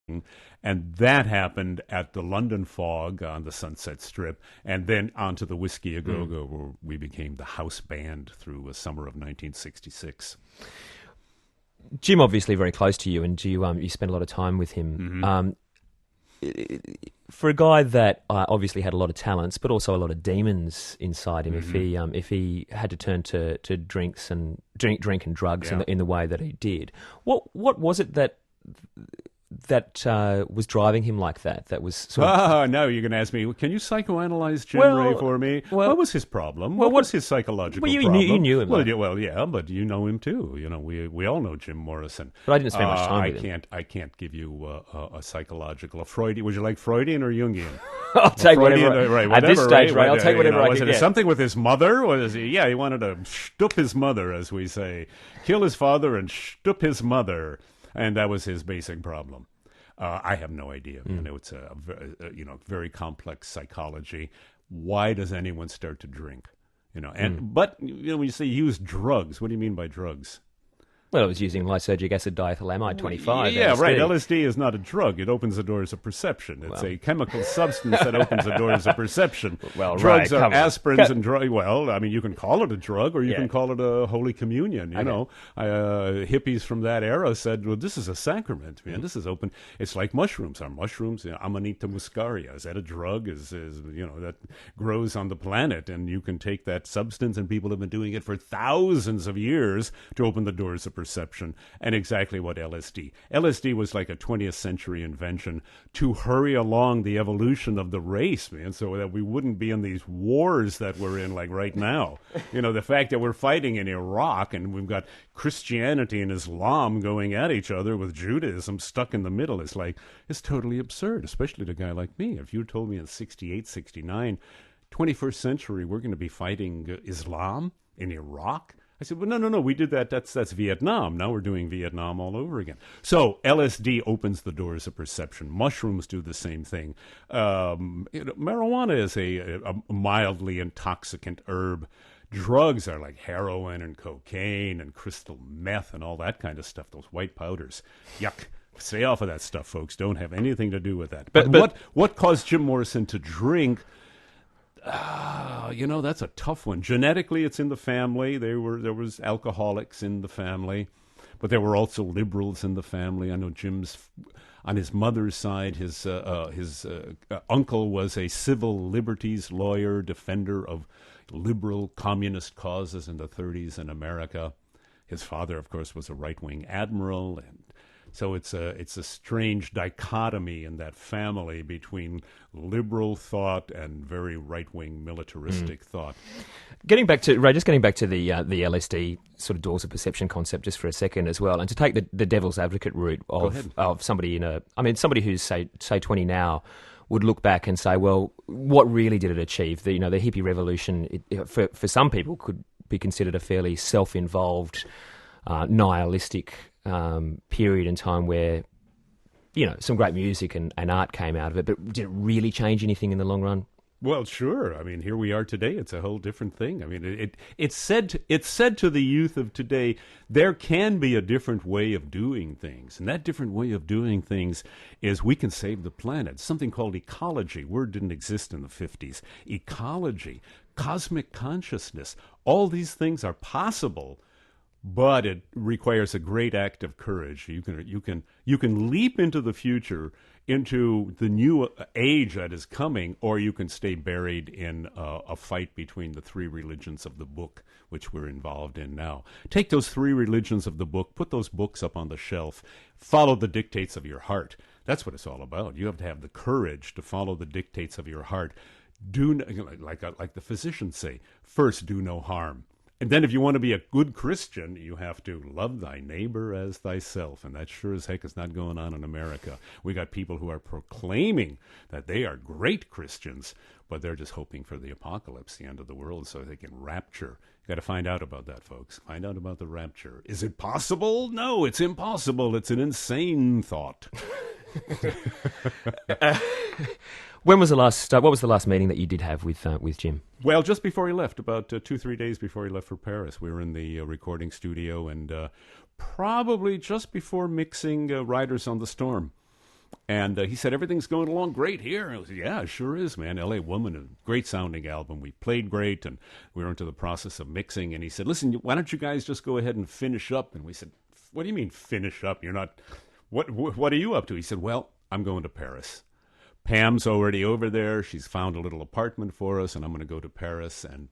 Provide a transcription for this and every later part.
And that happened at the London Fog on the Sunset Strip, and then onto the Whiskey A Go Go, where we became the house band through the summer of 1966. Jim, obviously very close to you, and you spent a lot of time with him. For a guy that obviously had a lot of talents, but also a lot of demons inside him, if he had to turn to drinks and drink and drugs in the way that he did, what was it that was driving him like that? That was sort of... No, you're going to ask me, can you psychoanalyze Jim Well, Ray for me? well- What was his problem? What was his psychological you problem? knew him, Well, though. yeah, but you know him too. You know, we all know Jim Morrison. But I didn't spend much time with him. I can't give you a psychological, a Freudian. Would you like Freudian or Jungian? I'll take Freudian, whatever. right, At this whatever, stage, right? Ray, I'll take whatever I was can it get. something with his mother? Yeah, he wanted to shtup his mother, as we say. Kill his father and shtup his mother. And that was his basic problem. I have no idea. You know, it's a very complex psychology. Why does anyone start to drink? You know, but when you say use drugs, what do you mean by drugs? Well, it was using lysergic acid diethylamide 25. Yeah, LSD. right. LSD is not a drug. It opens the doors of perception. It's a chemical substance that opens the doors of perception. Well, drugs right, are come on. aspirins and drugs. Well, I mean, you can call it a drug or you can call it a Holy Communion. You know, hippies from that era said, well, this is a sacrament, man. This is open. It's like mushrooms. Are mushrooms, Amanita muscaria, is that a drug? Is that grows on the planet, and you can take that substance, and people have been doing it for thousands of years to open the doors of perception. And exactly what LSD. LSD was like a 20th century invention to hurry along the evolution of the race, man, so that we wouldn't be in these wars that we're in like right now. You know, the fact that we're fighting in Iraq and we've got Christianity and Islam going at each other with Judaism stuck in the middle is it's totally absurd, especially to a guy like me. If you told me in 68, 69, 21st century, we're going to be fighting Islam in Iraq, I said, well, no, we did that. That's Vietnam. Now we're doing Vietnam all over again. So LSD opens the doors of perception. Mushrooms do the same thing. Marijuana is a mildly intoxicant herb. Drugs are like heroin and cocaine and crystal meth and all that kind of stuff, those white powders. Yuck. Stay off of that stuff, folks. Don't have anything to do with that. But what caused Jim Morrison to drink? That's a tough one. Genetically, it's in the family. There was alcoholics in the family, but there were also liberals in the family. I know Jim's on his mother's side. His uncle was a civil liberties lawyer, defender of liberal communist causes in the 30s in America. His father, of course, was a right-wing admiral, and so it's a strange dichotomy in that family between liberal thought and very right-wing militaristic thought. Getting back to the LSD sort of doors of perception concept just for a second as well, and to take the devil's advocate route of somebody somebody who's say 20 now would look back and say, well, what really did it achieve? The hippie revolution, for some people, could be considered a fairly self-involved, nihilistic period in time where, some great music and art came out of it, but did it really change anything in the long run? Well, sure. I mean, here we are today. It's a whole different thing. I mean, it's said to the youth of today, there can be a different way of doing things. And that different way of doing things is we can save the planet. Something called ecology. Word didn't exist in the 50s. Ecology, cosmic consciousness, all these things are possible. But it requires a great act of courage. You can leap into the future, into the new age that is coming, or you can stay buried in a fight between the three religions of the book, which we're involved in now. Take those three religions of the book, put those books up on the shelf, follow the dictates of your heart. That's what it's all about. You have to have the courage to follow the dictates of your heart. Like the physicians say, first do no harm. And then if you want to be a good Christian, you have to love thy neighbor as thyself. And that sure as heck is not going on in America. We got people who are proclaiming that they are great Christians, but they're just hoping for the apocalypse, the end of the world, so they can rapture. You got to find out about that, folks. Find out about the rapture. Is it possible? No, it's impossible. It's an insane thought. What was the last meeting that you did have with Jim? Well, just before he left, about 2-3 days before he left for Paris, we were in the recording studio, and probably just before mixing Riders on the Storm. And he said, everything's going along great here. And I said, yeah, it sure is, man. L.A. Woman, a great sounding album. We played great, and we were into the process of mixing. And he said, listen, why don't you guys just go ahead and finish up? And we said, what do you mean finish up? You're not, what are you up to? He said, well, I'm going to Paris. Pam's already over there. She's found a little apartment for us, and I'm going to go to Paris, and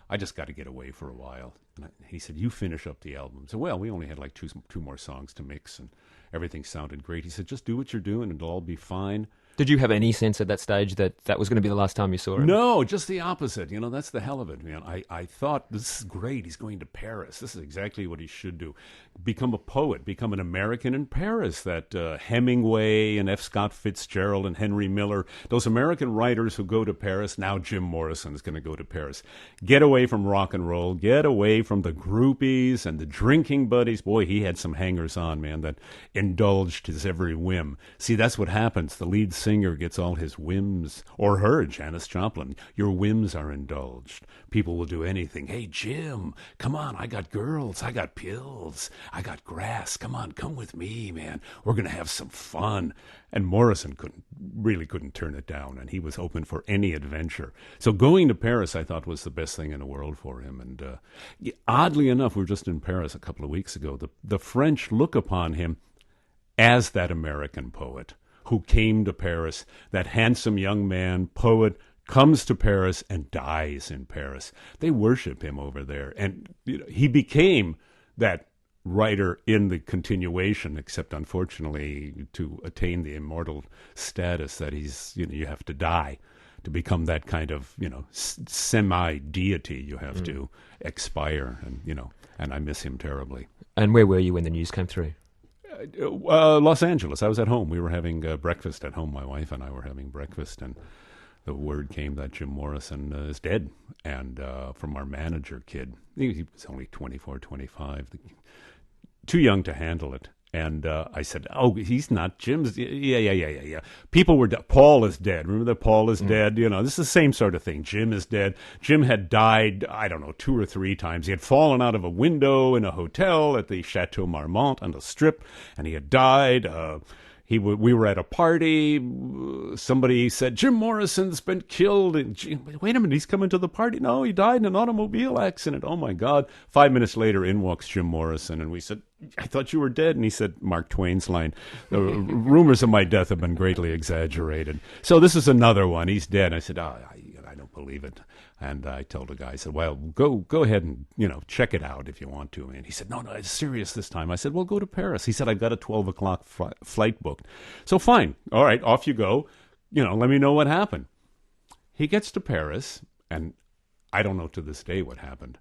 I just got to get away for a while. And he said, you finish up the album. So, well, we only had like two more songs to mix, and everything sounded great. He said, just do what you're doing, and it'll all be fine. Did you have any sense at that stage that that was going to be the last time you saw him? No, just the opposite. You know, that's the hell of it, man. I thought, this is great. He's going to Paris. This is exactly what he should do. Become a poet. Become an American in Paris. That Hemingway and F. Scott Fitzgerald and Henry Miller, those American writers who go to Paris, now Jim Morrison is going to go to Paris. Get away from rock and roll. Get away from the groupies and the drinking buddies. Boy, he had some hangers-on, man, that indulged his every whim. See, that's what happens. The lead singer gets all his whims, or her, Janis Joplin. Your whims are indulged. People will do anything. Hey, Jim, come on, I got girls, I got pills, I got grass. Come on, come with me, man. We're going to have some fun. And Morrison couldn't turn it down, and he was open for any adventure. So going to Paris, I thought, was the best thing in the world for him. And oddly enough, we were just in Paris a couple of weeks ago. The French look upon him as that American poet who came to Paris, that handsome young man, poet, comes to Paris and dies in Paris. They worship him over there. And he became that writer in the continuation, except unfortunately to attain the immortal status that you have to die. To become that kind of, semi-deity, you have to expire. And I miss him terribly. And where were you when the news came through? Los Angeles. I was at home. We were having breakfast at home. My wife and I were having breakfast, and the word came that Jim Morrison is dead. And from our manager kid, he was only 24, 25, too young to handle it. And I said, oh, he's not Jim's. Yeah. People were Paul is dead. Remember that Paul is dead? This is the same sort of thing. Jim is dead. Jim had died, I don't know, 2 or 3 times. He had fallen out of a window in a hotel at the Chateau Marmont on the Strip, and he had died. We were at a party. Somebody said, Jim Morrison's been killed. And wait a minute, he's coming to the party. No, he died in an automobile accident. Oh, my God. 5 minutes later, in walks Jim Morrison. And we said, I thought you were dead. And he said, Mark Twain's line, the rumors of my death have been greatly exaggerated. So this is another one. He's dead. I said, I don't believe it. And I told the guy, I said, well, go ahead and, check it out if you want to. And he said, no, it's serious this time. I said, well, go to Paris. He said, I've got a 12 o'clock flight booked. So fine. All right, off you go. Let me know what happened. He gets to Paris, and I don't know to this day what happened.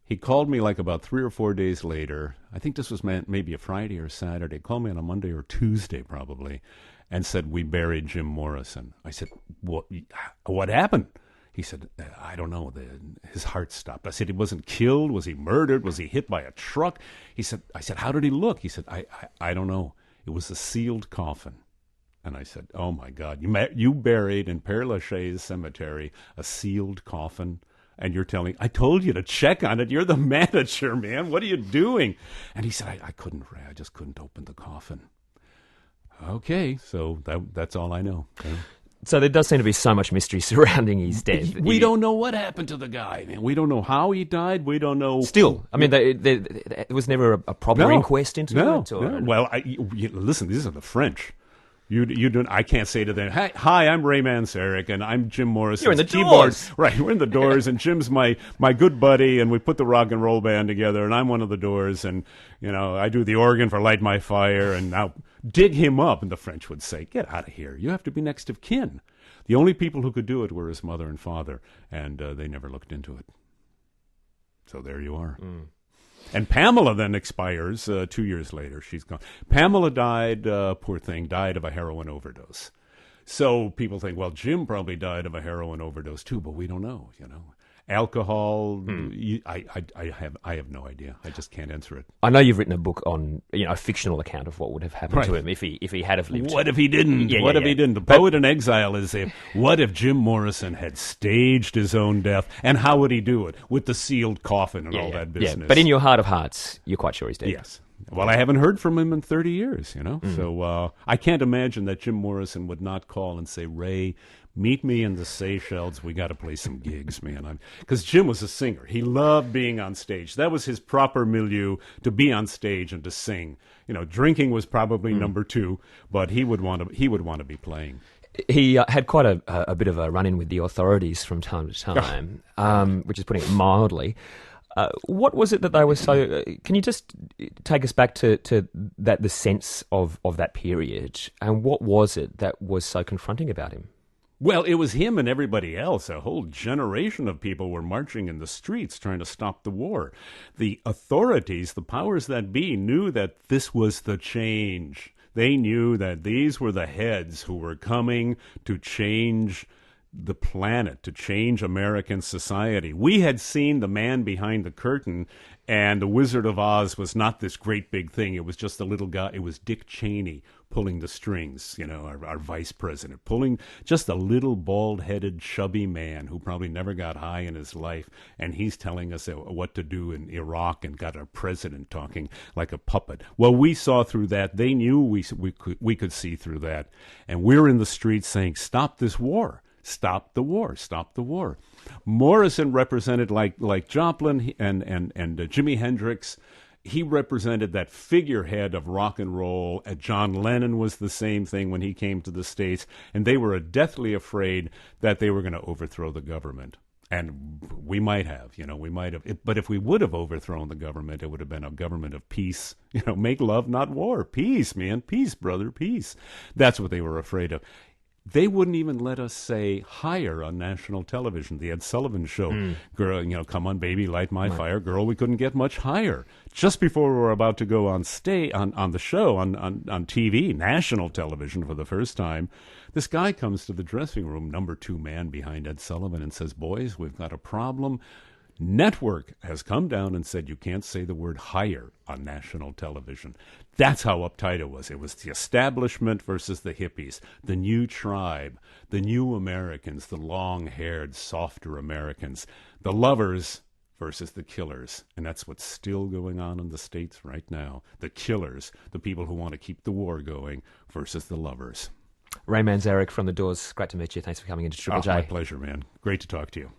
He called me like about 3 or 4 days later. I think this was maybe a Friday or Saturday. He called me on a Monday or Tuesday probably and said, we buried Jim Morrison. I said, what happened? He said, I don't know. His heart stopped. I said, he wasn't killed. Was he murdered? Was he hit by a truck? I said, how did he look? He said, I don't know. It was a sealed coffin. And I said, oh, my God. You buried in Père Lachaise Cemetery a sealed coffin, and you're telling, I told you to check on it. You're the manager, man. What are you doing? And he said, I couldn't, Ray. I just couldn't open the coffin. Okay, so that's all I know. Okay? So there does seem to be so much mystery surrounding his death. We don't know what happened to the guy, man. We don't know how he died. We don't know. Still, I mean, there was never a proper inquest into it. No. Well, listen, these are the French. You don't. I can't say to them, "Hi, I'm Ray Manzarek, and I'm Jim Morrison's You're in the keyboard." Doors. Right, we're in the Doors, and Jim's my good buddy, and we put the rock and roll band together, and I'm one of the Doors, and I do the organ for Light My Fire, and now dig him up. And the French would say, "Get out of here! You have to be next of kin." The only people who could do it were his mother and father, and they never looked into it. So there you are. And Pamela then expires 2 years later. She's gone. Pamela died, poor thing, died of a heroin overdose. So people think, well, Jim probably died of a heroin overdose too, but we don't know, Alcohol, I have no idea. I just can't answer it. I know you've written a book on, a fictional account of what would have happened to him if he had have lived. What if he didn't? What if he didn't? The Poet in Exile is what if Jim Morrison had staged his own death, and how would he do it? With the sealed coffin and all that business. Yeah. But in your heart of hearts, you're quite sure he's dead. Yes. Well, I haven't heard from him in 30 years, you know. So I can't imagine that Jim Morrison would not call and say, Ray, meet me in the Seychelles. We got to play some gigs, man. Because Jim was a singer. He loved being on stage. That was his proper milieu, to be on stage and to sing. You know, drinking was probably number two, but he would want to be playing. He had quite a bit of a run-in with the authorities from time to time, which is putting it mildly. What was it that they were so... can you just take us back to that, the sense of that period, and what was it that was so confronting about him? Well, it was him and everybody else. A whole generation of people were marching in the streets trying to stop the war. The authorities, the powers that be, knew that this was the change. They knew that these were the heads who were coming to change the planet, to change American society. We had seen the man behind the curtain, and the Wizard of Oz was not this great big thing. It was just a little guy. It was Dick Cheney pulling the strings, you know, our vice president, pulling just a little bald-headed, chubby man who probably never got high in his life, and he's telling us what to do in Iraq and got our president talking like a puppet. Well, we saw through that. They knew we could see through that, and we're in the streets saying, stop this war. Stop the war. Stop the war. Morrison represented, like Joplin and Jimi Hendrix, he represented that figurehead of rock and roll. John Lennon was the same thing when he came to the States, and they were deathly afraid that they were going to overthrow the government. And we might have. But if we would have overthrown the government, it would have been a government of peace. You know, make love, not war. Peace, man. Peace, brother, peace. That's what they were afraid of. They wouldn't even let us say higher on national television. The Ed Sullivan Show, girl, come on, baby, light my fire. Girl, we couldn't get much higher. Just before we were about to go on the show, on TV, national television for the first time, this guy comes to the dressing room, number 2 man behind Ed Sullivan, and says, boys, we've got a problem. Network has come down and said you can't say the word higher on national television. That's how uptight it was. It was the establishment versus the hippies, the new tribe, the new Americans, the long-haired, softer Americans, the lovers versus the killers. And that's what's still going on in the States right now. The killers, the people who want to keep the war going, versus the lovers. Ray Manzarek from The Doors, great to meet you. Thanks for coming into Triple J. My pleasure, man. Great to talk to you.